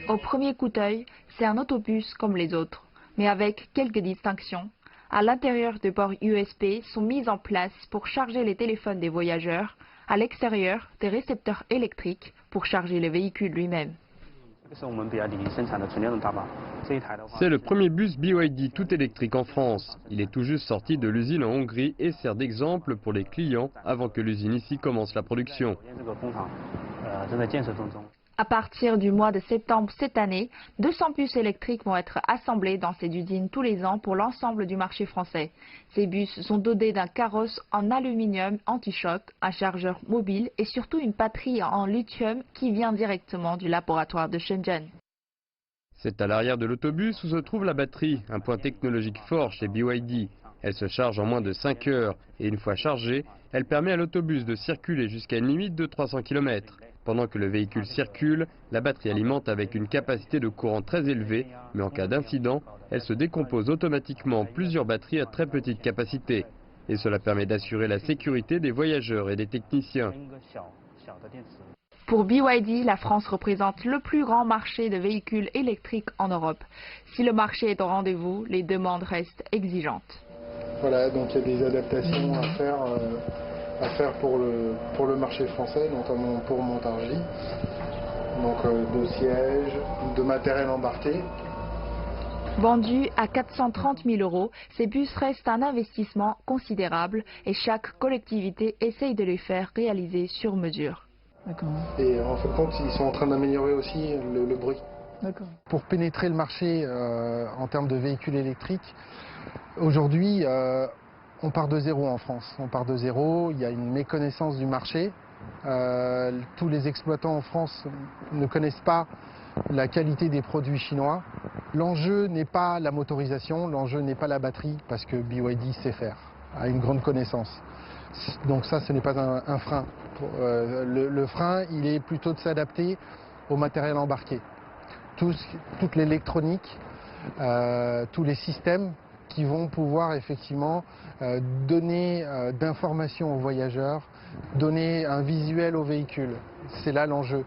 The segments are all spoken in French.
Au premier coup d'œil, c'est un autobus comme les autres, mais avec quelques distinctions. À l'intérieur, des ports USB sont mis en place pour charger les téléphones des voyageurs. À l'extérieur, des récepteurs électriques pour charger le véhicule lui-même. C'est le premier bus BYD tout électrique en France. Il est tout juste sorti de l'usine en Hongrie et sert d'exemple pour les clients avant que l'usine ici commence la production. À partir du mois de septembre cette année, 200 bus électriques vont être assemblés dans cette usine tous les ans pour l'ensemble du marché français. Ces bus sont dotés d'un carrosse en aluminium anti-choc, un chargeur mobile et surtout une batterie en lithium qui vient directement du laboratoire de Shenzhen. C'est à l'arrière de l'autobus où se trouve la batterie, un point technologique fort chez BYD. Elle se charge en moins de 5 heures et une fois chargée, elle permet à l'autobus de circuler jusqu'à une limite de 300 km. Pendant que le véhicule circule, la batterie alimente avec une capacité de courant très élevée, mais en cas d'incident, elle se décompose automatiquement en plusieurs batteries à très petite capacité. Et cela permet d'assurer la sécurité des voyageurs et des techniciens. Pour BYD, la France représente le plus grand marché de véhicules électriques en Europe. Si le marché est au rendez-vous, les demandes restent exigeantes. Voilà, donc il y a des adaptations à faire pour le marché français, notamment pour Montargis. Donc de sièges, de matériel embarqué. Vendus à 430 000 €, ces bus restent un investissement considérable et chaque collectivité essaye de les faire réaliser sur mesure. Et en fin de compte, ils sont en train d'améliorer aussi le bruit. Pour pénétrer le marché en termes de véhicules électriques, aujourd'hui, on part de zéro en France. On part de zéro, il y a une méconnaissance du marché. Tous les exploitants en France ne connaissent pas la qualité des produits chinois. L'enjeu n'est pas la motorisation, l'enjeu n'est pas la batterie, parce que BYD sait faire, a une grande connaissance. Donc ça, ce n'est pas un frein. Le frein, il est plutôt de s'adapter au matériel embarqué. Toute l'électronique, tous les systèmes qui vont pouvoir effectivement donner d'informations aux voyageurs, donner un visuel au véhicule. C'est là l'enjeu.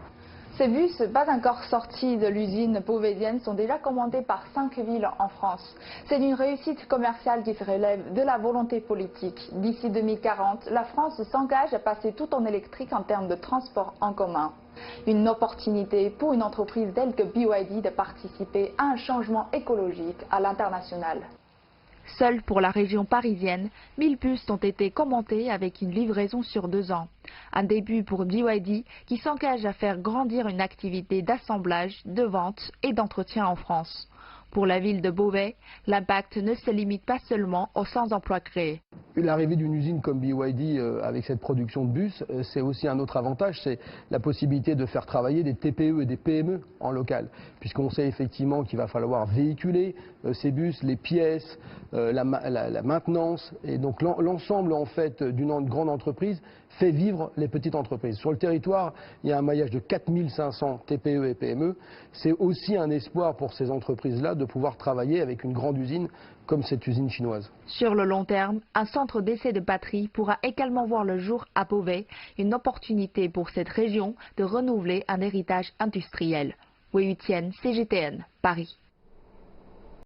Ces bus, pas encore sortis de l'usine beauvaisienne, sont déjà commandés par 5 villes en France. C'est une réussite commerciale qui se relève de la volonté politique. D'ici 2040, la France s'engage à passer tout en électrique en termes de transport en commun. Une opportunité pour une entreprise telle que BYD de participer à un changement écologique à l'international. Seul pour la région parisienne, 1000 bus ont été commandés avec une livraison sur 2 ans. Un début pour BYD qui s'engage à faire grandir une activité d'assemblage, de vente et d'entretien en France. Pour la ville de Beauvais, l'impact ne se limite pas seulement aux sans-emploi créés. L'arrivée d'une usine comme BYD avec cette production de bus, c'est aussi un autre avantage, c'est la possibilité de faire travailler des TPE et des PME en local. Puisqu'on sait effectivement qu'il va falloir véhiculer ces bus, les pièces, la maintenance. Et donc l'ensemble en fait d'une grande entreprise fait vivre les petites entreprises. Sur le territoire, il y a un maillage de 4500 TPE et PME. C'est aussi un espoir pour ces entreprises-là de pouvoir travailler avec une grande usine comme cette usine chinoise. Sur le long terme, un centre d'essai de batterie pourra également voir le jour à Beauvais, une opportunité pour cette région de renouveler un héritage industriel. Wei Yutian, CGTN, Paris.